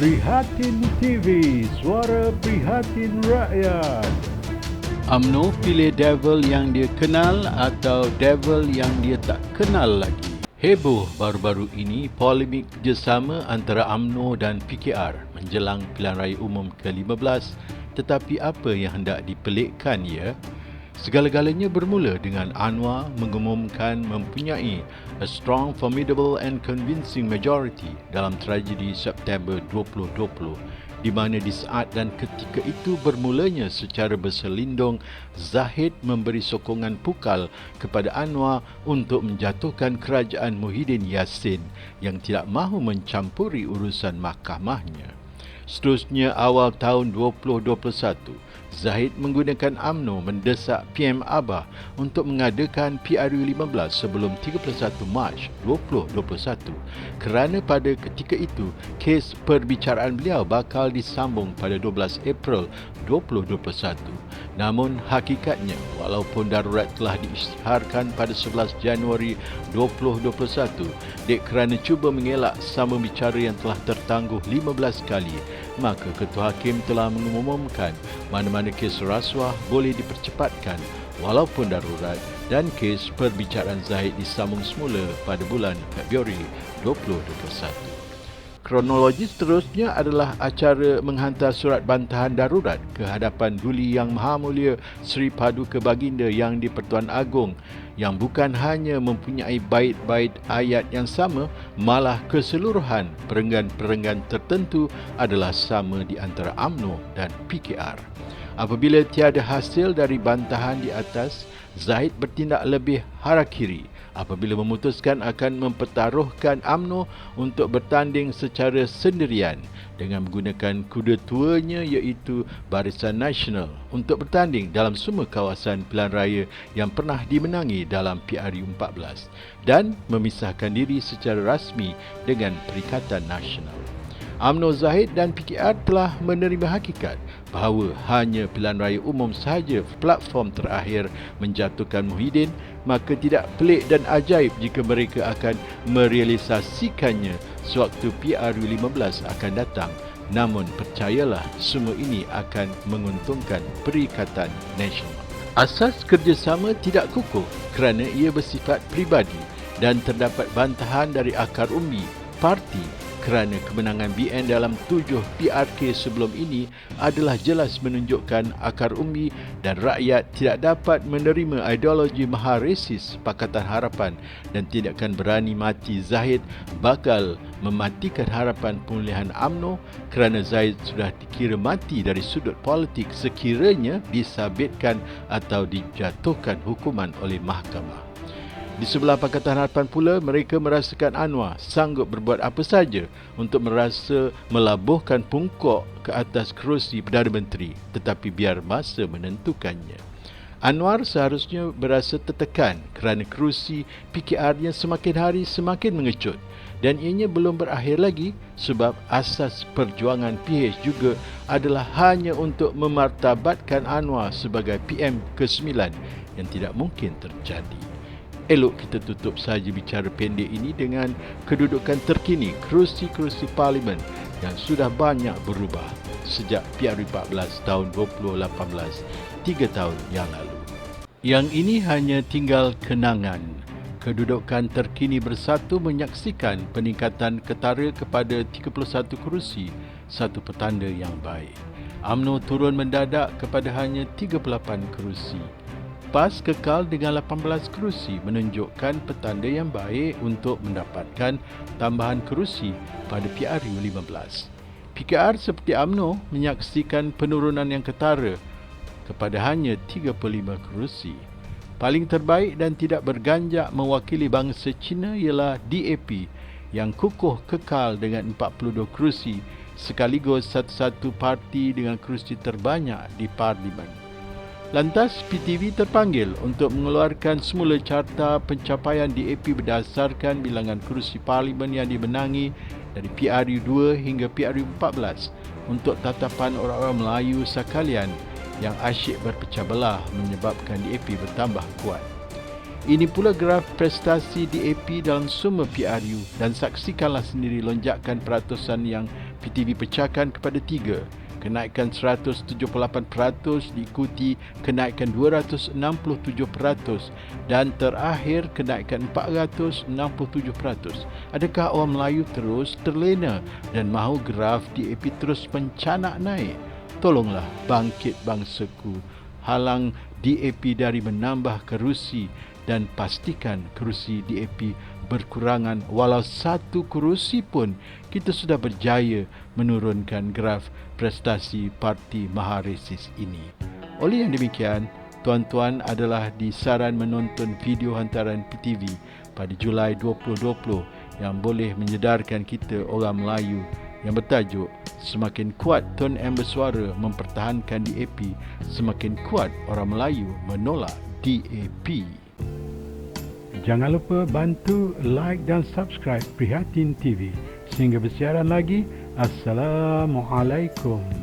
Prihatin TV, suara prihatin rakyat. UMNO pilih devil yang dia kenal atau devil yang dia tak kenal lagi. Heboh baru-baru ini polemik kerjasama antara UMNO dan PKR menjelang pilihan raya umum ke-15, tetapi apa yang hendak dipelikkan ia? Segala-galanya bermula dengan Anwar mengumumkan mempunyai a strong, formidable and convincing majority dalam tragedi September 2020, di mana di saat dan ketika itu bermulanya secara berselindung Zahid memberi sokongan pukal kepada Anwar untuk menjatuhkan kerajaan Muhyiddin Yassin yang tidak mahu mencampuri urusan mahkamahnya. Seterusnya, awal tahun 2021, Zahid menggunakan UMNO mendesak PM Abah untuk mengadakan PRU15 sebelum 31 Mac 2021 kerana pada ketika itu kes perbicaraan beliau bakal disambung pada 12 April 2021. Namun hakikatnya, walaupun darurat telah diisytiharkan pada 11 Januari 2021, dek kerana cuba mengelak sambung bicara yang telah tertangguh 15 kali, maka Ketua Hakim telah mengumumkan mana-mana kes rasuah boleh dipercepatkan walaupun darurat dan kes perbicaraan Zahid disambung semula pada bulan Februari 2021. Kronologi seterusnya adalah acara menghantar surat bantahan darurat ke hadapan Duli Yang Maha Mulia Seri Paduka Baginda Yang di-Pertuan Agong yang bukan hanya mempunyai bait-bait ayat yang sama, malah keseluruhan perenggan-perenggan tertentu adalah sama di antara UMNO dan PKR. Apabila tiada hasil dari bantahan di atas, Zahid bertindak lebih harakiri apabila memutuskan akan mempertaruhkan UMNO untuk bertanding secara sendirian dengan menggunakan kuda tuanya iaitu Barisan Nasional untuk bertanding dalam semua kawasan pilihan raya yang pernah dimenangi dalam PRU14 dan memisahkan diri secara rasmi dengan Perikatan Nasional. UMNO, Zahid dan PKR telah menerima hakikat bahawa hanya pilihan raya umum sahaja platform terakhir menjatuhkan Muhyiddin, maka tidak pelik dan ajaib jika mereka akan merealisasikannya sewaktu PRU15 akan datang. Namun percayalah, semua ini akan menguntungkan Perikatan Nasional. Asas kerjasama tidak kukuh kerana ia bersifat peribadi dan terdapat bantahan dari akar umbi parti kerana kemenangan BN dalam 7 PRK sebelum ini adalah jelas menunjukkan akar umbi dan rakyat tidak dapat menerima ideologi maha resis Pakatan Harapan dan tidak akan berani mati Zahid bakal mematikan harapan pemulihan UMNO kerana Zahid sudah dikira mati dari sudut politik sekiranya disabitkan atau dijatuhkan hukuman oleh mahkamah. Di sebelah Pakatan Harapan pula, mereka merasakan Anwar sanggup berbuat apa saja untuk merasa melabuhkan pungkok ke atas kerusi Perdana Menteri, tetapi biar masa menentukannya. Anwar seharusnya berasa tertekan kerana kerusi PKR-nya semakin hari semakin mengecut dan ianya belum berakhir lagi sebab asas perjuangan PH juga adalah hanya untuk memartabatkan Anwar sebagai PM ke-9 yang tidak mungkin terjadi. Elok kita tutup saja bicara pendek ini dengan kedudukan terkini kerusi-kerusi parlimen yang sudah banyak berubah sejak PRU14 tahun 2018, 3 tahun yang lalu. Yang ini hanya tinggal kenangan. Kedudukan terkini bersatu menyaksikan peningkatan ketara kepada 31 kerusi, satu petanda yang baik. UMNO turun mendadak kepada hanya 38 kerusi. PAS kekal dengan 18 kerusi menunjukkan petanda yang baik untuk mendapatkan tambahan kerusi pada PRU15. PKR seperti UMNO menyaksikan penurunan yang ketara kepada hanya 35 kerusi. Paling terbaik dan tidak berganjak mewakili bangsa Cina ialah DAP yang kukuh kekal dengan 42 kerusi sekaligus satu-satu parti dengan kerusi terbanyak di parlimen. Lantas, PTV terpanggil untuk mengeluarkan semula carta pencapaian DAP berdasarkan bilangan kerusi parlimen yang dimenangi dari PRU2 hingga PRU14 untuk tatapan orang-orang Melayu sekalian yang asyik berpecah belah menyebabkan DAP bertambah kuat. Ini pula graf prestasi DAP dalam semua PRU dan saksikanlah sendiri lonjakan peratusan yang PTV pecahkan kepada 3. Kenaikan 178% diikuti kenaikan 267% dan terakhir kenaikan 467%. Adakah orang Melayu terus terlena dan mahu graf DAP terus mencanak naik? Tolonglah bangkit bangsaku, halang DAP dari menambah kerusi dan pastikan kerusi DAP berkurangan walau 1 kerusi pun. Kita sudah berjaya menurunkan graf prestasi Parti Maharesis ini. Oleh yang demikian, tuan-tuan adalah disaran menonton video hantaran PTV pada Julai 2020 yang boleh menyedarkan kita orang Melayu yang bertajuk Semakin Kuat Tun M Bersuara Mempertahankan DAP, Semakin Kuat Orang Melayu Menolak DAP. Jangan lupa bantu like dan subscribe Prihatin TV. Sehingga bersiaran lagi. Assalamualaikum.